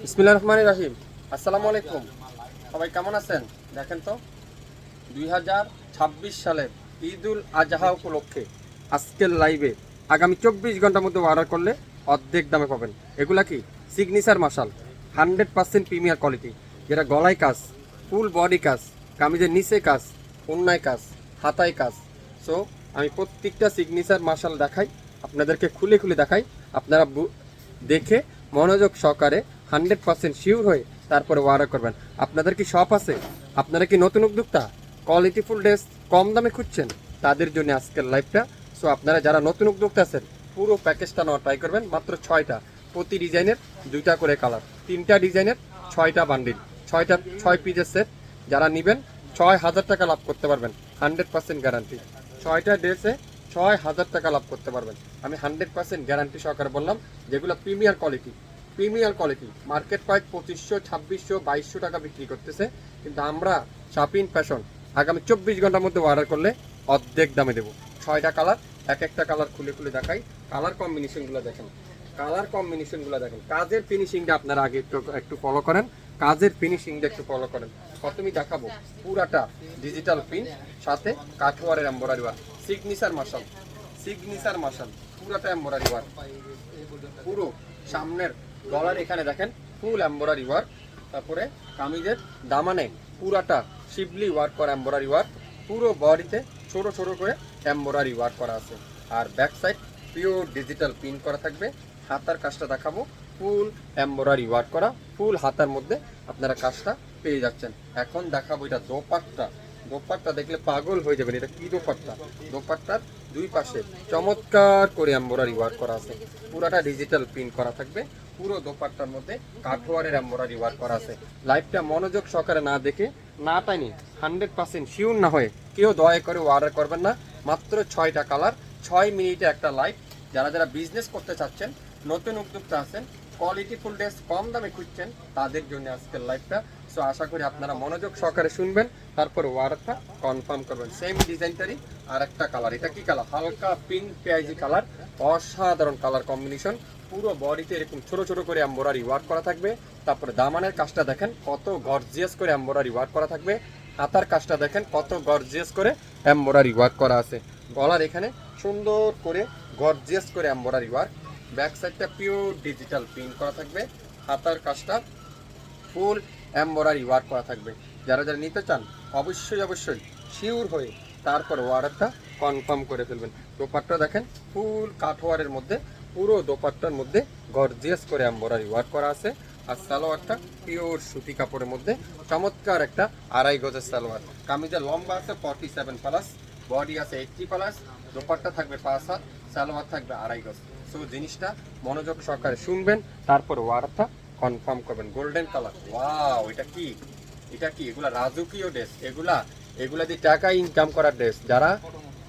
বিসমিল্লাহির রহমানির রহিম। আসসালামু আলাইকুম। সবাই কেমন আছেন? দেখেন তো 2026 সালের ঈদুল আজহা উপলক্ষে আজকের লাইভে আগামী 24 ঘন্টার মধ্যে অর্ডার করলে অর্ধেক দামে পাবেন। এগুলা কি সিগনেচার মাশাল 100% প্রিমিয়ার কোয়ালিটি, যেটা গলায় কাজ, ফুল বডি কাজ, কামিজের নিচে কাজ, ওন্নায় কাজ, হাতায় কাজ। সো আমি প্রত্যেকটা সিগনেচার মাশাল দেখাই, আপনাদেরকে খুলে খুলে দেখাই। আপনারা দেখে মনোযোগ সহকারে 100% শিওর হয়ে তারপরে অর্ডার করবেন। আপনাদের কি শপ আছে? আপনারা কি নতুন উদ্যোক্তা, কোয়ালিটিফুল ড্রেস কম দামে খুঁজছেন? তাদের জন্য আজকের লাইভটা। সো আপনারা যারা নতুন উদ্যোক্তা আছেন পুরো প্যাকেজটা নেওয়ার ট্রাই করবেন। মাত্র 6টা, প্রতি ডিজাইনের 2টা করে কালার, 3টা ডিজাইনের 6টা বান্ডিল, 6 পিসের সেট। যারা নেবেন 6,000 টাকা লাভ করতে পারবেন, 100% গ্যারান্টি। 6টা ড্রেসে 6,000 টাকা লাভ করতে পারবেন। আমি 100% গ্যারান্টি সহকারে বললাম, যেগুলো premier quality. Premier quality market price 2500, 2600, 2200 টাকা বিক্রি করতেছে, কিন্তু আমরা শাপিন ফ্যাশন আগামী 24 ঘন্টার মধ্যে অর্ডার করলে অর্ধেক দামে দেবো। 6টা কালার, এক একটা কালার খুলে খুলে দেখাই। কালার কম্বিনেশনগুলো দেখেন, কালার কম্বিনেশনগুলো দেখেন। কাজের ফিনিশিংটা আপনারা আগে একটু ফলো করেন, কাজের ফিনিশিংটা একটু ফলো করেন। প্রথমেই দেখাবো পুরাটা ডিজিটাল প্রিন্ট, সাথে কাঠওয়ারের এমব্রয়ডারি ওয়ার্ক, সিগনেচার মাশাল, সিগনেচার মাশাল, পুরাটা এমব্রয়ডারি ওয়ার্ক। পুরো সামনের গলার এখানে দেখেন ফুল এমব্রয়ডারি ওয়ার্ক। তারপরে কামিজের দামানে পুরাটা শিবলি ওয়ার্ক করা এমব্রয়ডারি ওয়ার্ক। পুরো বডিতে ছোট ছোট করে এমব্রয়ডারি ওয়ার্ক করা আছে। আর back side pure digital print করা থাকবে। হাতার কাজটা দেখাবো, ফুল এমব্রয়ডারি ওয়ার্ক করা, ফুল হাতার মধ্যে আপনারা কাজটা পেয়ে যাচ্ছেন। এখন দেখাবো এটা দোপাট্টা। দোপাট্টা দেখলে পাগল হয়ে যাবেন। এটা কি দোপাট্টা? দোপাট্টার দুই পাশে চমৎকার করে এমব্রয়ডারি ওয়ার্ক করা আছে, পুরাটা ডিজিটাল প্রিন্ট করা থাকবে। পুরো দোপাট্টার মধ্যে কাঠওয়ারের এমব্রয়ডারি ওয়ার্ক করা আছে। লাইভটা মনোযোগ সহকারে না দেখে, না টাইনি 100% শিওর না হয়ে কেউ দয়া করে অর্ডার করবেন না। মাত্র 6টা কালার, 6 মিনিটে একটা লাইভ। যারা যারা বিজনেস করতে চাচ্ছেন, নতুন উদ্যোক্তা আছেন, কোয়ালিটিফুল ড্রেস কম দামে খুঁজছেন, তাদের জন্য আজকের লাইভটা। সো আশা করি আপনারা মনোযোগ সহকারে শুনবেন, তারপর অর্ডারটা কনফার্ম করবেন। সেম ডিজাইনটারই আর একটা কালার। এটা কি কালার? হালকা পিঙ্ক পেঁয়াজি কালার, অসাধারণ কালার কম্বিনেশন। পুরো বডিতে এরকম ছোট ছোট করে এমব্রয়ডারি ওয়ার্ক করা থাকবে। তারপরে দামানের কাজটা দেখেন কত গর্জিয়াস করে এমব্রয়ডারি ওয়ার্ক করা থাকবে। হাতার কাজটা দেখেন কত গর্জিয়াস করে এমব্রয়ডারি ওয়ার্ক করা আছে। গলার এখানে সুন্দর করে গর্জিয়াস করে এমব্রয়ডারি ওয়ার্ক। ব্যাক সাইডটা পিওর ডিজিটাল প্রিন্ট করা থাকবে। হাতার কাজটা ফুল এমব্রয়ডারি ওয়ার্ক করা থাকবে। যারা যারা নিতে চান অবশ্যই অবশ্যই শিওর হয়ে তারপর অর্ডারটা কনফার্ম করে ফেলবেন। দোপাট্টা দেখেন ফুল কাঠওয়ারের মধ্যে, পুরো দোপাট্টার মধ্যে গর্জিয়াস করে এমব্রয়ডারি ওয়ার্ক করা আছে। আর সালোয়ারটা পিওর সুতি কাপড়ের মধ্যে চমৎকার একটা 2.5 গজের সালোয়ার। কামিজের লম্বা আছে 47 প্লাস, বডি আছে 80 প্লাস, দোপাট্টা থাকবে 5 হাত, সালোয়ার থাকবে 2.5 গজ। সো জিনিসটা মনোযোগ সহকারে শুনবেন, তারপর অর্ডারটা কনফার্ম করবেন। Golden colour, wow! এটা কি? এটা কি? এগুলা রাজকীয় ড্রেস। এগুলা দিয়ে টাকা ইনকাম করার ড্রেস। যারা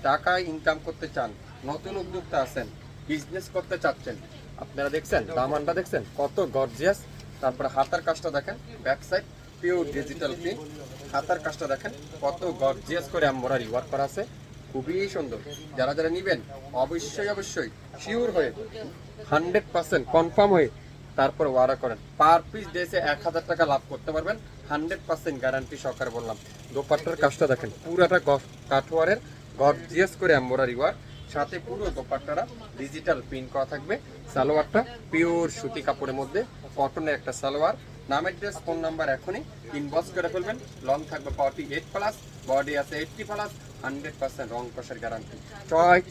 টাকা ইনকাম করতে চান, নতুন উদ্যোক্তা আছেন, বিজনেস করতে চাচ্ছেন, আপনারা দেখছেন দামানটা দেখছেন কত গর্জিয়াস। তারপরে হাতার কাজটা দেখেন, back side pure digital print. হাতার কাজটা দেখেন কত গর্জিয়াস করে এমব্রয়ডারি ওয়ার্ক করা আছে, খুবই সুন্দর। যারা যারা নেবেন অবশ্যই অবশ্যই শিওর হয়ে 100% কনফার্ম হয়ে তারপর অর্ডার করেন। পার পিস ড্রেসে 1000 টাকা লাভ করতে পারবেন, 100% গ্যারান্টি সহকারে বললাম। দোপাট্টার কাজটা দেখেন পুরাটা কাঠওয়ারের গর্জিয়াস করে এমব্রয়ডারি ওয়ার্ক, সাথে পুরো দোপাট্টাটা ডিজিটাল প্রিন্ট করা থাকবে। সালোয়ারটা পিওর সুতি কাপড়ের মধ্যে কটনের একটা সালোয়ার। নামের ড্রেস, ফোন নাম্বার এখনই ইনবক্স করে ফেলবেন। লং থাকবে 48 প্লাস, বডি আছে 80 প্লাস, 100% রং কষের গ্যারান্টি।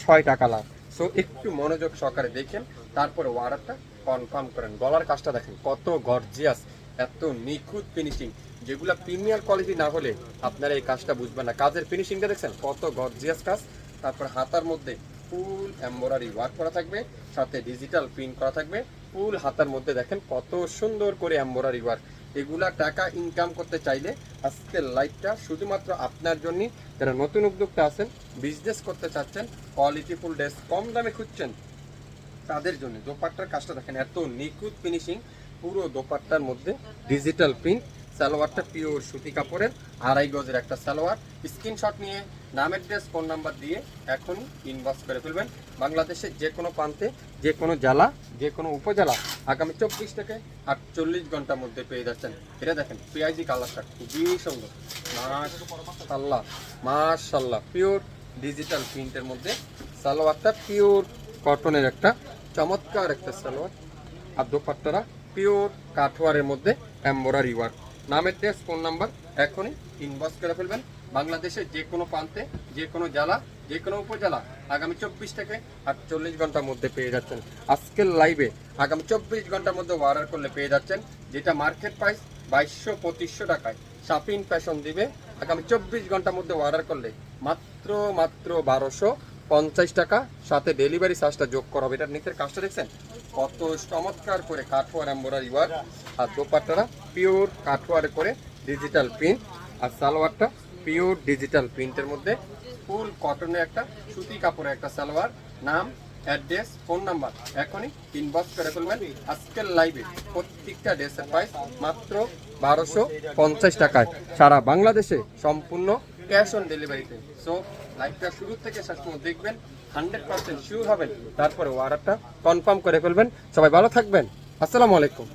6টা কালার। সো একটু মনোযোগ সহকারে দেখেন, তারপরে অর্ডারটা কনফার্ম করেন। গলার কাজটা দেখেন কত গর্জিয়াস, এত নিখুঁত ফিনিশিং। যেগুলা প্রিমিয়ার কোয়ালিটি না হলে আপনারা এই কাজটা বুঝবেন না। কাজের ফিনিশিংটা দেখছেন কত গর্জিয়াস কাজ। তারপর হাতার মধ্যে ফুল এমব্রয়ডারি ওয়ার্ক করা থাকবে, সাথে ডিজিটাল প্রিন্ট করা থাকবে। ফুল হাতার মধ্যে দেখেন কত সুন্দর করে এমব্রয়ডারি ওয়ার্ক। এগুলা টাকা ইনকাম করতে চাইলে আজকের লাইভটা শুধুমাত্র আপনার জন্যই। যারা নতুন উদ্যোক্তা আছেন, বিজনেস করতে চাচ্ছেন, কোয়ালিটিফুল ড্রেস কম দামে খুঁজছেন, তাদের জন্য। দোপাট্টার কাজটা দেখেন এত নিখুঁত ফিনিশিং, পুরো দোপাট্টার মধ্যে ডিজিটাল প্রিন্ট। সালোয়ারটা পিওর সুতি কাপড়ের 2.5 গজের একটা সালোয়ার। স্ক্রিনশট নিয়ে নামের ড্রেস ফোন নাম্বার দিয়ে এখনই ইনবক্স করে ফেলবেন। বাংলাদেশের যে কোনো প্রান্তে, যে কোনো জেলা, যে কোনো উপজেলা আগামী 24 থেকে 48 ঘন্টার মধ্যে পেয়ে যাচ্ছেন। এটা দেখেন পেঁয়াজি কালারটা খুবই সুন্দর, মাশাআল্লাহ মাশাআল্লাহ। পিওর ডিজিটাল প্রিন্টের মধ্যে সালোয়ারটা পিওর কটনের একটা চমৎকার একটা সালোয়ার, আর দোপাট্টারা পিওর কাঠওয়ারের মধ্যে এমব্রয়ডারি ওয়ার্ক। নামের ড্রেস ফোন নাম্বার এখনই ইনবক্স করে ফেলবেন। বাংলাদেশের যে কোনো প্রান্তে, যে কোনো জেলা, যে কোনো উপজেলা আগামী 24 থেকে 48 ঘন্টার মধ্যে পেয়ে যাচ্ছেন। আজকের লাইভে আগামী 24 ঘন্টার মধ্যে অর্ডার করলে পেয়ে যাচ্ছেন, যেটা মার্কেট প্রাইস 2200-2500 টাকায় শাপিং ফ্যাশন দিবে। আগামী 24 ঘন্টার মধ্যে অর্ডার করলে মাত্র 1250 টাকা, সাথে ডেলিভারি চার্জটা যোগ করা হবে। এটার নিচের কাজটা দেখছেন কত চমৎকার করে কাঠওয়ার এমব্রয়ডারি ওয়ার্ক, আর দোপাট্টারা পিওর কাঠওয়ারে করে ডিজিটাল প্রিন্ট, আর সালোয়ারটা পিওর ডিজিটাল প্রিন্টের মধ্যে ফুল কটনের একটা সুতি কাপড়ের একটা সালোয়ার। নাম, অ্যাড্রেস, ফোন নাম্বার এখনই ইনবক্স করে ফেলবেন। আজকের লাইভে প্রত্যেকটা ড্রেসের প্রাইস মাত্র 1250 টাকায়, সারা বাংলাদেশে সম্পূর্ণ ক্যাশ অন ডেলিভারিতে। সো লাইভটা শুরু থেকে শেষ পর্যন্ত দেখবেন, 100% শিওর হবেন, তারপরে অর্ডারটা কনফার্ম করে ফেলবেন। সবাই ভালো থাকবেন, আসসালামু আলাইকুম।